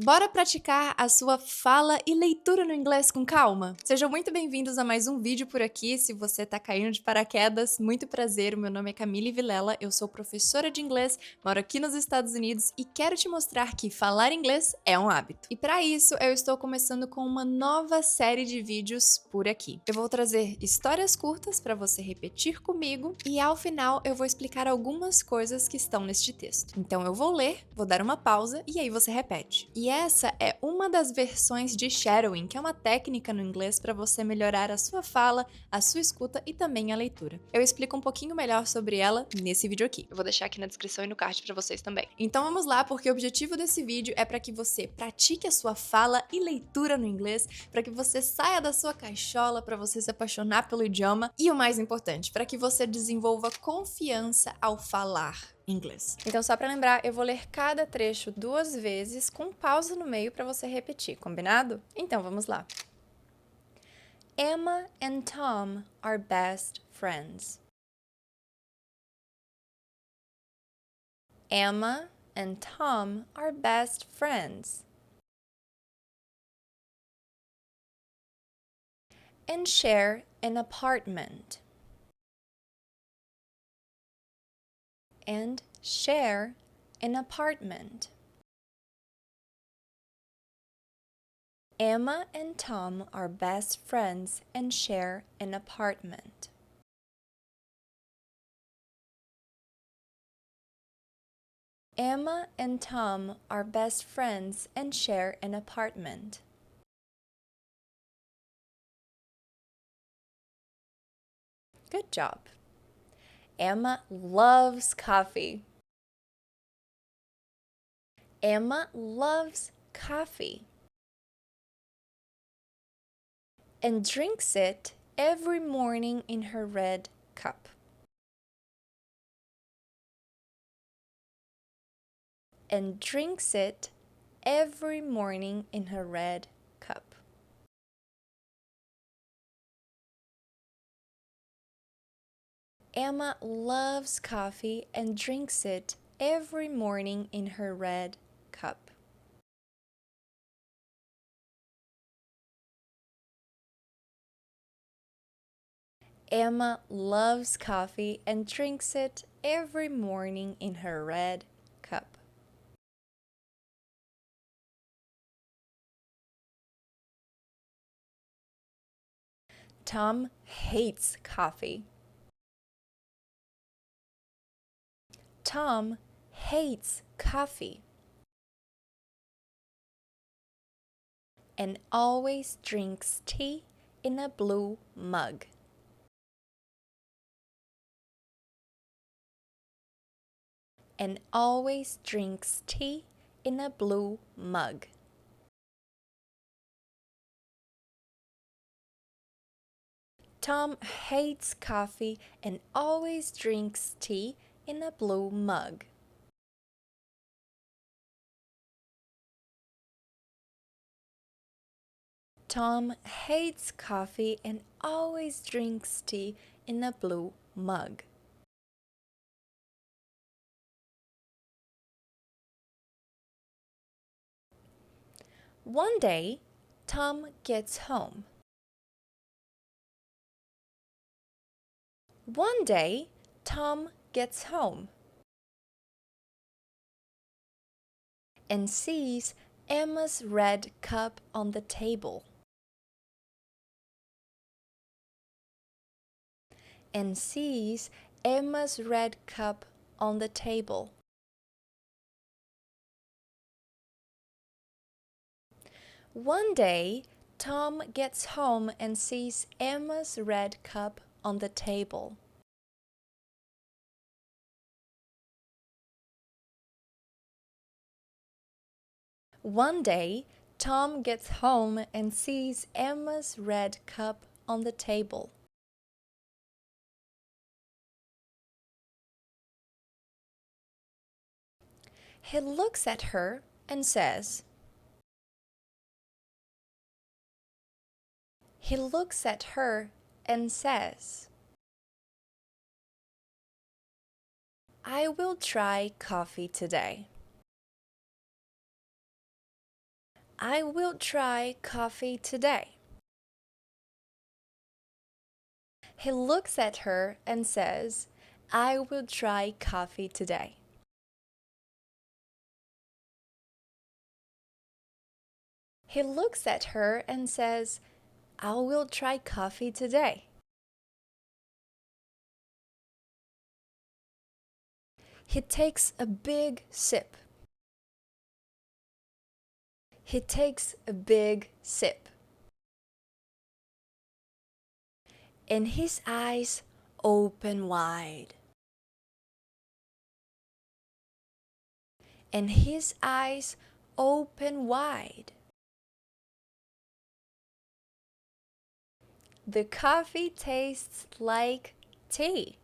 Bora praticar a sua fala e leitura no inglês com calma? Sejam muito bem-vindos a mais um vídeo por aqui. Se você tá caindo de paraquedas, muito prazer. O meu nome é Camille Vilela, eu sou professora de inglês, moro aqui nos Estados Unidos e quero te mostrar que falar inglês é um hábito. E para isso, eu estou começando com uma nova série de vídeos por aqui. Eu vou trazer histórias curtas para você repetir comigo e ao final eu vou explicar algumas coisas que estão neste texto. Então eu vou ler, vou dar uma pausa e aí você repete. E essa é uma das versões de shadowing, que é uma técnica no inglês para você melhorar a sua fala, a sua escuta e também a leitura. Eu explico um pouquinho melhor sobre ela nesse vídeo aqui. Eu vou deixar aqui na descrição e no card para vocês também. Então vamos lá, porque o objetivo desse vídeo é para que você pratique a sua fala e leitura no inglês, para que você saia da sua caixola, para você se apaixonar pelo idioma e o mais importante, para que você desenvolva confiança ao falar inglês. Então, só para lembrar, eu vou ler cada trecho 2 vezes com pausa no meio para você repetir, combinado? Então, vamos lá. Emma and Tom are best friends. Emma and Tom are best friends. And share an apartment. And share an apartment. Emma and Tom are best friends and share an apartment. Emma and Tom are best friends and share an apartment. Good job. Emma loves coffee. Emma loves coffee and drinks it every morning in her red cup. And drinks it every morning in her red cup. Emma loves coffee and drinks it every morning in her red cup. Emma loves coffee and drinks it every morning in her red cup. Tom hates coffee. Tom hates coffee and always drinks tea in a blue mug. And always drinks tea in a blue mug. Tom hates coffee and always drinks tea in a blue mug. Tom hates coffee and always drinks tea in a blue mug. One day, Tom gets home. One day, Tom gets home and sees Emma's red cup on the table. And sees Emma's red cup on the table. One day, Tom gets home and sees Emma's red cup on the table. One day, Tom gets home and sees Emma's red cup on the table. He looks at her and says, He looks at her and says, I will try coffee today. I will try coffee today. He looks at her and says, I will try coffee today. He looks at her and says, I will try coffee today. He takes a big sip. He takes a big sip. And his eyes open wide. And his eyes open wide. The coffee tastes like tea.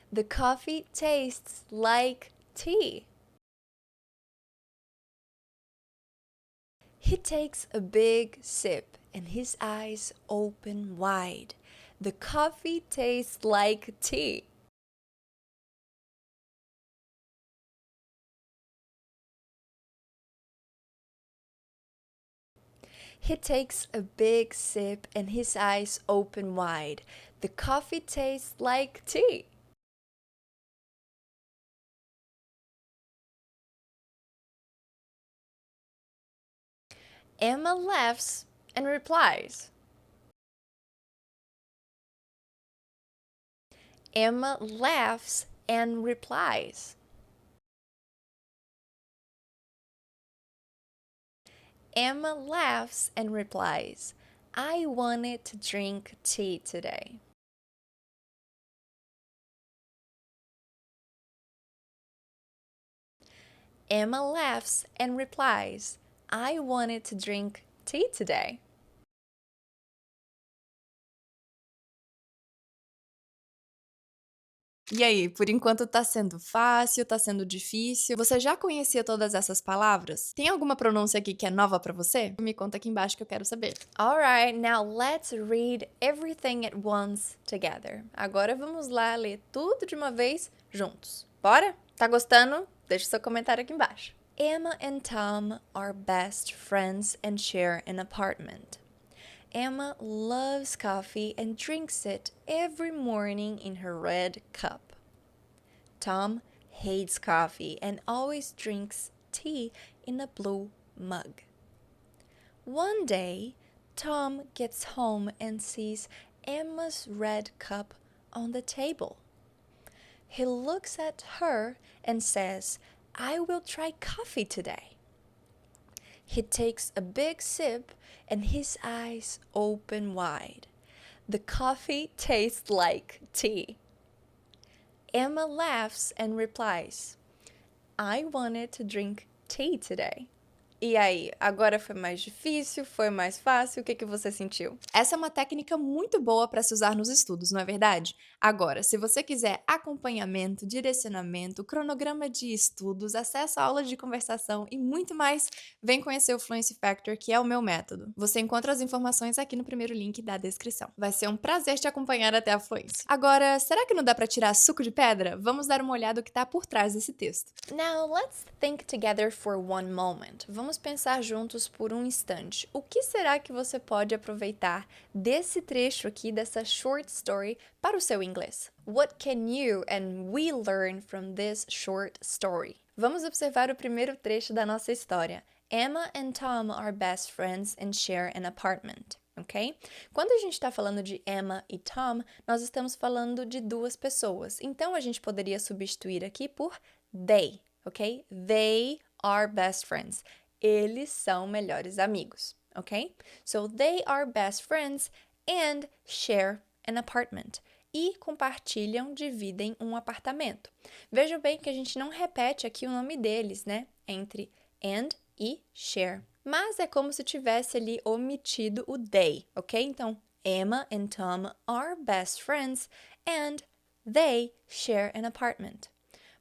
The coffee tastes like tea. He takes a big sip and his eyes open wide. The coffee tastes like tea. He takes a big sip and his eyes open wide. The coffee tastes like tea. Emma laughs and replies. Emma laughs and replies. Emma laughs and replies, I wanted to drink tea today. Emma laughs and replies, I wanted to drink tea today. E aí, por enquanto tá sendo fácil, tá sendo difícil? Você já conhecia todas essas palavras? Tem alguma pronúncia aqui que é nova pra você? Me conta aqui embaixo que eu quero saber. Alright, now let's read everything at once together. Agora vamos lá ler tudo de uma vez juntos. Bora? Tá gostando? Deixa seu comentário aqui embaixo. Emma and Tom are best friends and share an apartment. Emma loves coffee and drinks it every morning in her red cup. Tom hates coffee and always drinks tea in a blue mug. One day, Tom gets home and sees Emma's red cup on the table. He looks at her and says, I will try coffee today. He takes a big sip and his eyes open wide. The coffee tastes like tea. Emma laughs and replies, I wanted to drink tea today. E aí, agora foi mais difícil? Foi mais fácil? O que você sentiu? Essa é uma técnica muito boa para se usar nos estudos, não é verdade? Agora, se você quiser acompanhamento, direcionamento, cronograma de estudos, acesso a aulas de conversação e muito mais, vem conhecer o Fluency Factor, que é o meu método. Você encontra as informações aqui no primeiro link da descrição. Vai ser um prazer te acompanhar até a fluência. Agora, será que não dá para tirar suco de pedra? Vamos dar uma olhada no que está por trás desse texto. Now, let's think together for one moment. Vamos pensar juntos por um instante. O que será que você pode aproveitar desse trecho aqui, dessa short story, para o seu inglês? What can you and we learn from this short story? Vamos observar o primeiro trecho da nossa história. Emma and Tom are best friends and share an apartment. Ok? Quando a gente está falando de Emma e Tom, nós estamos falando de duas pessoas. Então, a gente poderia substituir aqui por they, ok? They are best friends. Eles são melhores amigos, ok? So, they are best friends and share an apartment. E compartilham, dividem um apartamento. Vejam bem que a gente não repete aqui o nome deles, né? Entre and e share. Mas é como se tivesse ali omitido o they, ok? Então, Emma and Tom are best friends and they share an apartment.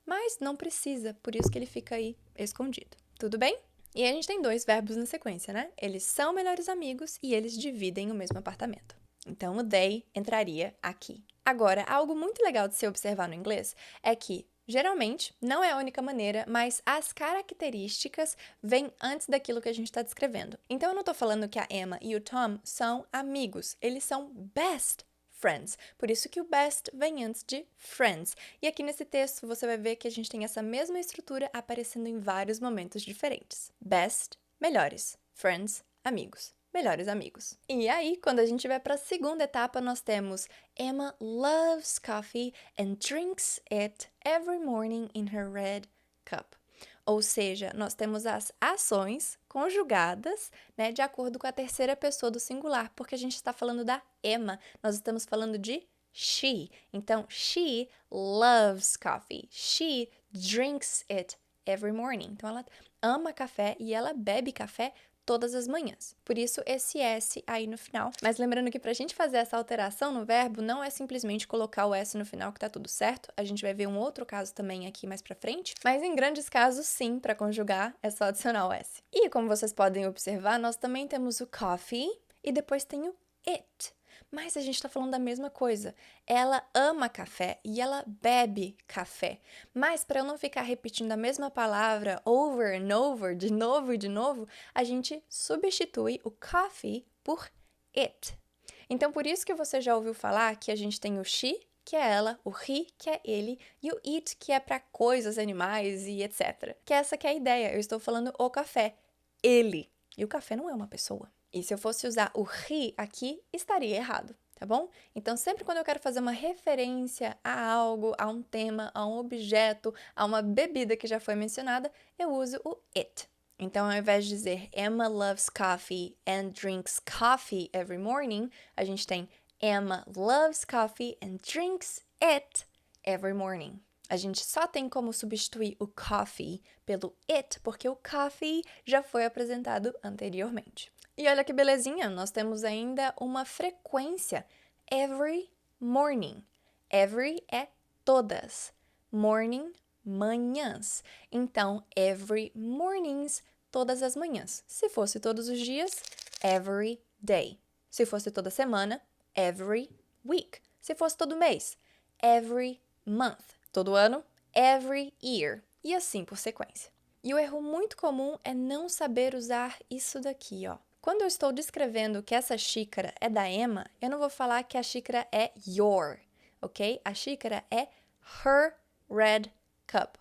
Mas não precisa, por isso que ele fica aí escondido. Tudo bem? E aí a gente tem dois verbos na sequência, né? Eles são melhores amigos e eles dividem o mesmo apartamento. Então, o they entraria aqui. Agora, algo muito legal de se observar no inglês é que Geralmente, não é a única maneira, mas as características vêm antes daquilo que a gente está descrevendo. Então, eu não estou falando que a Emma e o Tom são amigos, eles são best friends. Por isso que o best vem antes de friends. E aqui nesse texto você vai ver que a gente tem essa mesma estrutura aparecendo em vários momentos diferentes. Best, melhores. Friends, amigos. Melhores amigos. E aí, quando a gente vai para a segunda etapa, nós temos Emma loves coffee and drinks it every morning in her red cup. Ou seja, nós temos as ações conjugadas, né, de acordo com a terceira pessoa do singular, porque a gente está falando da Emma, nós estamos falando de she. Então, she loves coffee. She drinks it every morning. Então, ela ama café e ela bebe café todas as manhãs. Por isso, esse S aí no final. Mas lembrando que para a gente fazer essa alteração no verbo, não é simplesmente colocar o S no final que tá tudo certo. A gente vai ver um outro caso também aqui mais pra frente. Mas em grandes casos, sim, para conjugar, é só adicionar o S. E como vocês podem observar, nós também temos o coffee e depois tem o it. Mas a gente está falando da mesma coisa. Ela ama café e ela bebe café. Mas para eu não ficar repetindo a mesma palavra over and over, de novo e de novo, a gente substitui o coffee por it. Então, por isso que você já ouviu falar que a gente tem o she, que é ela, o he, que é ele, e o it, que é para coisas, animais e etc. Que essa que é a ideia. Eu estou falando o café, ele. E o café não é uma pessoa. E se eu fosse usar o he aqui, estaria errado, tá bom? Então, sempre quando eu quero fazer uma referência a algo, a um tema, a um objeto, a uma bebida que já foi mencionada, eu uso o it. Então, ao invés de dizer Emma loves coffee and drinks coffee every morning, a gente tem Emma loves coffee and drinks it every morning. A gente só tem como substituir o coffee pelo it, porque o coffee já foi apresentado anteriormente. E olha que belezinha, nós temos ainda uma frequência, every morning. Every é todas, morning, manhãs. Então, every mornings, todas as manhãs. Se fosse todos os dias, every day. Se fosse toda semana, every week. Se fosse todo mês, every month. Todo ano, every year. E assim por sequência. E o erro muito comum é não saber usar isso daqui, ó. Quando eu estou descrevendo que essa xícara é da Emma, eu não vou falar que a xícara é your, ok? A xícara é her red cup.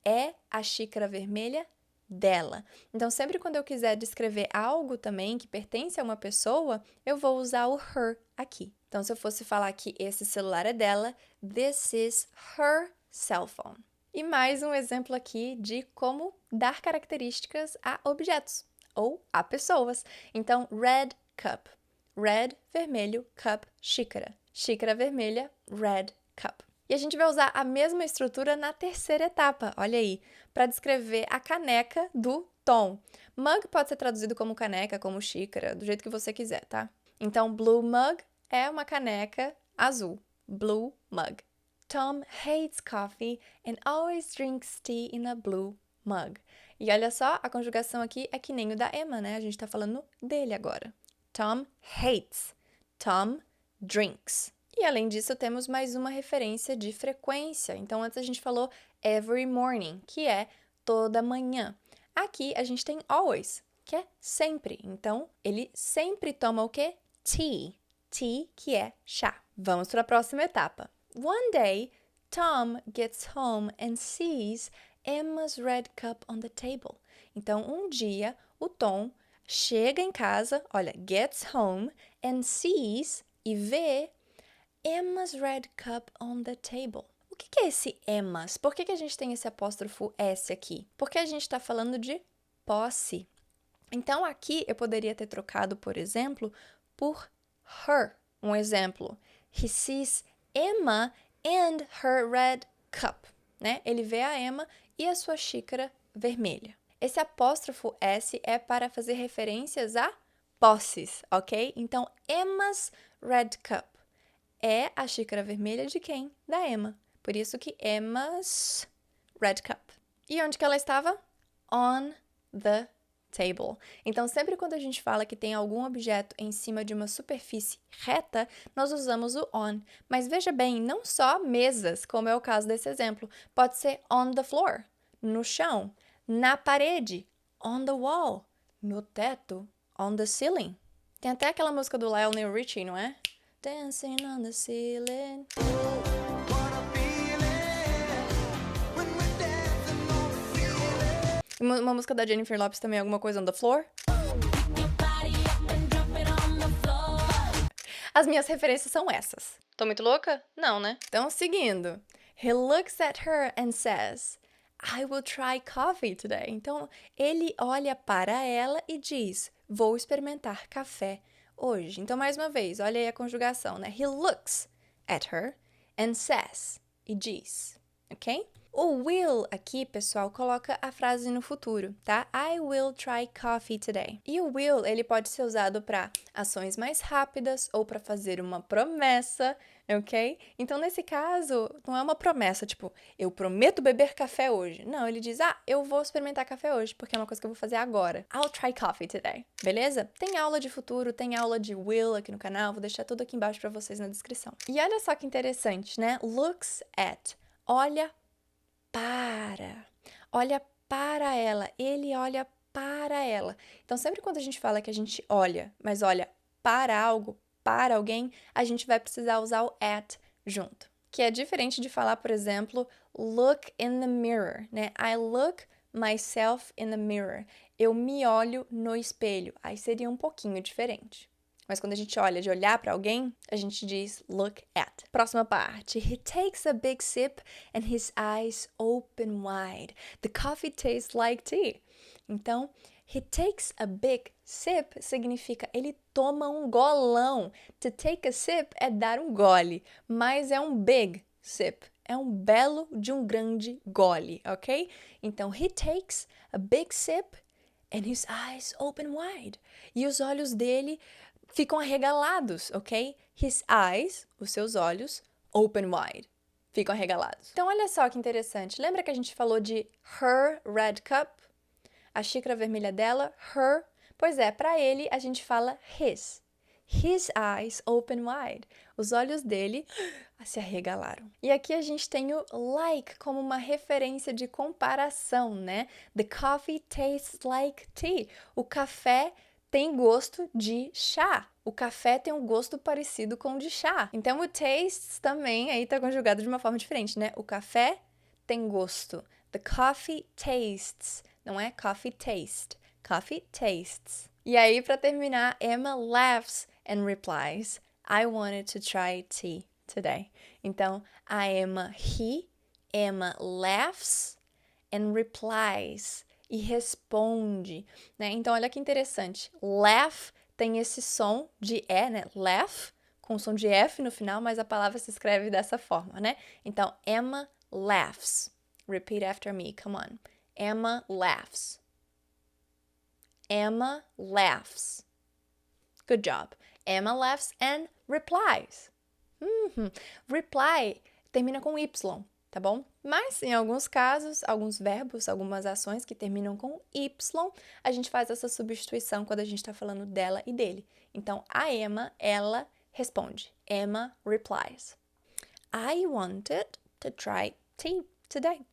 É a xícara vermelha dela. Então, sempre quando eu quiser descrever algo também que pertence a uma pessoa, eu vou usar o her aqui. Então, se eu fosse falar que esse celular é dela, this is her cell phone. E mais um exemplo aqui de como dar características a objetos ou a pessoas. Então, red cup. Red, vermelho, cup, xícara. Xícara vermelha, red cup. E a gente vai usar a mesma estrutura na terceira etapa, olha aí, para descrever a caneca do Tom. Mug pode ser traduzido como caneca, como xícara, do jeito que você quiser, tá? Então, blue mug é uma caneca azul. Blue mug. Tom hates coffee and always drinks tea in a blue mug. E olha só, a conjugação aqui é que nem o da Emma, né? A gente tá falando dele agora. Tom hates. Tom drinks. E além disso, temos mais uma referência de frequência. Então, antes a gente falou every morning, que é toda manhã. Aqui a gente tem always, que é sempre. Então, ele sempre toma o quê? Tea. Tea, que é chá. Vamos para a próxima etapa. One day, Tom gets home and sees Emma's red cup on the table. Então, um dia, o Tom chega em casa, olha, gets home and sees e vê Emma's red cup on the table. O que é esse Emma's? Por que a gente tem esse apóstrofo S aqui? Porque a gente está falando de posse. Então, aqui eu poderia ter trocado, por exemplo, por her. Um exemplo, he sees Emma and her red cup, né? Ele vê a Emma e a sua xícara vermelha. Esse apóstrofo S é para fazer referências a posses, ok? Então, Emma's red cup é a xícara vermelha de quem? Da Emma. Por isso que Emma's red cup. E onde que ela estava? On the table. Então, sempre quando a gente fala que tem algum objeto em cima de uma superfície reta, nós usamos o on. Mas veja bem, não só mesas, como é o caso desse exemplo. Pode ser on the floor, no chão, na parede, on the wall, no teto, on the ceiling. Tem até aquela música do Lionel Richie, não é? Dancing on the ceiling. Uma música da Jennifer Lopez também, alguma coisa on the floor. As minhas referências são essas. Tô muito louca? Não, né? Então, seguindo. He looks at her and says, I will try coffee today. Então, ele olha para ela e diz, vou experimentar café hoje. Então, mais uma vez, olha aí a conjugação, né? He looks at her and says, e diz, ok? O will aqui, pessoal, coloca a frase no futuro, tá? I will try coffee today. E o will, ele pode ser usado para ações mais rápidas ou para fazer uma promessa, ok? Então, nesse caso, não é uma promessa, tipo, eu prometo beber café hoje. Não, ele diz, eu vou experimentar café hoje, porque é uma coisa que eu vou fazer agora. I'll try coffee today, beleza? Tem aula de futuro, tem aula de will aqui no canal, vou deixar tudo aqui embaixo para vocês na descrição. E olha só que interessante, né? Looks at, olha para ela, ele olha para ela. Então, sempre quando a gente fala que a gente olha, mas olha para algo, para alguém, a gente vai precisar usar o at junto. Que é diferente de falar, por exemplo, look in the mirror, né? I look myself in the mirror. Eu me olho no espelho. Aí seria um pouquinho diferente. Mas quando a gente olha de olhar para alguém, a gente diz look at. Próxima parte. He takes a big sip and his eyes open wide. The coffee tastes like tea. Então, he takes a big sip significa ele toma um golão. To take a sip é dar um gole, mas é um big sip. É um belo de um grande gole, ok? Então, he takes a big sip and his eyes open wide. E os olhos dele ficam arregalados, ok? His eyes, os seus olhos, open wide. Ficam arregalados. Então, olha só que interessante. Lembra que a gente falou de her red cup? A xícara vermelha dela, her. Pois é, para ele a gente fala his. His eyes open wide. Os olhos dele se arregalaram. E aqui a gente tem o like como uma referência de comparação, né? The coffee tastes like tea. O café tem gosto de chá. O café tem um gosto parecido com o de chá. Então, o tastes também aí tá conjugado de uma forma diferente, né? O café tem gosto. The coffee tastes. Não é coffee taste. Coffee tastes. E aí, para terminar, Emma laughs and replies, I wanted to try tea today. Então, Emma laughs and replies. E responde, né? Então, olha que interessante. Laugh tem esse som de E, né? Laugh, com som de F no final, mas a palavra se escreve dessa forma, né? Então, Emma laughs. Repeat after me, come on. Emma laughs. Emma laughs. Good job. Emma laughs and replies. Reply termina com Y, tá bom? Mas, em alguns casos, alguns verbos, algumas ações que terminam com Y, a gente faz essa substituição quando a gente está falando dela e dele. Então, a Emma, ela responde. Emma replies. I wanted to try tea today.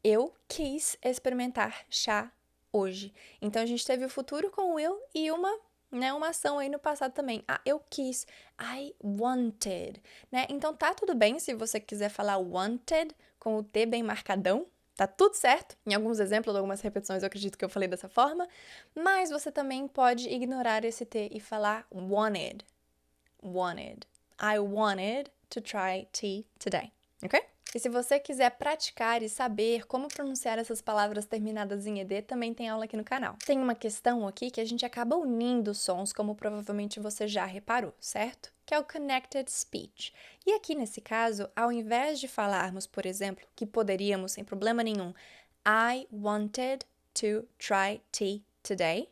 Eu quis experimentar chá hoje. Então, a gente teve o futuro com o will e uma ação aí no passado também. Eu quis. I wanted, né? Então, tá tudo bem se você quiser falar wanted com o T bem marcadão. Tá tudo certo. Em alguns exemplos, algumas repetições, eu acredito que eu falei dessa forma. Mas você também pode ignorar esse T e falar wanted. Wanted. I wanted to try tea today. Ok? E se você quiser praticar e saber como pronunciar essas palavras terminadas em ED, também tem aula aqui no canal. Tem uma questão aqui que a gente acaba unindo sons, como provavelmente você já reparou, certo? Que é o connected speech. E aqui nesse caso, ao invés de falarmos, por exemplo, que poderíamos, sem problema nenhum, I wanted to try tea today,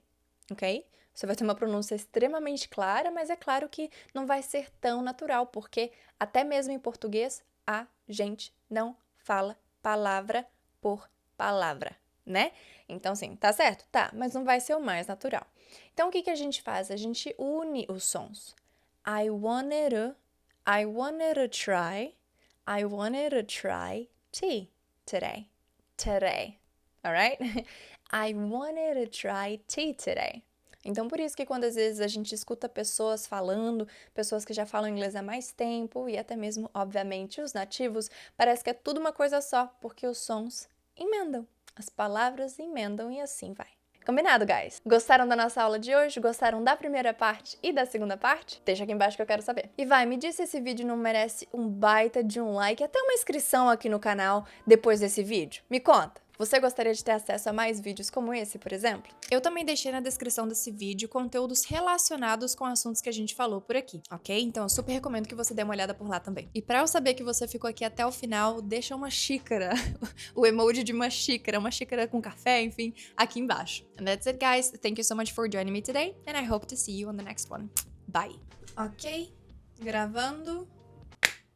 ok? Você vai ter uma pronúncia extremamente clara, mas é claro que não vai ser tão natural, porque até mesmo em português, a gente não fala palavra por palavra, né? Então, assim, tá certo? Tá, mas não vai ser o mais natural. Então, o que que a gente faz? A gente une os sons. I wanted to try, I wanted to try tea today. Today, alright? I wanted to try tea today. Então, por isso que quando às vezes a gente escuta pessoas falando, pessoas que já falam inglês há mais tempo e até mesmo, obviamente, os nativos, parece que é tudo uma coisa só, porque os sons emendam, as palavras emendam e assim vai. Combinado, guys? Gostaram da nossa aula de hoje? Gostaram da primeira parte e da segunda parte? Deixa aqui embaixo que eu quero saber. E vai, me diz se esse vídeo não merece um baita de um like, até uma inscrição aqui no canal depois desse vídeo. Me conta! Você gostaria de ter acesso a mais vídeos como esse, por exemplo? Eu também deixei na descrição desse vídeo conteúdos relacionados com assuntos que a gente falou por aqui, ok? Então eu super recomendo que você dê uma olhada por lá também. E pra eu saber que você ficou aqui até o final, deixa uma xícara, o emoji de uma xícara com café, enfim, aqui embaixo. And that's it, guys. Thank you so much for joining me today, and I hope to see you on the next one. Bye! Ok, gravando.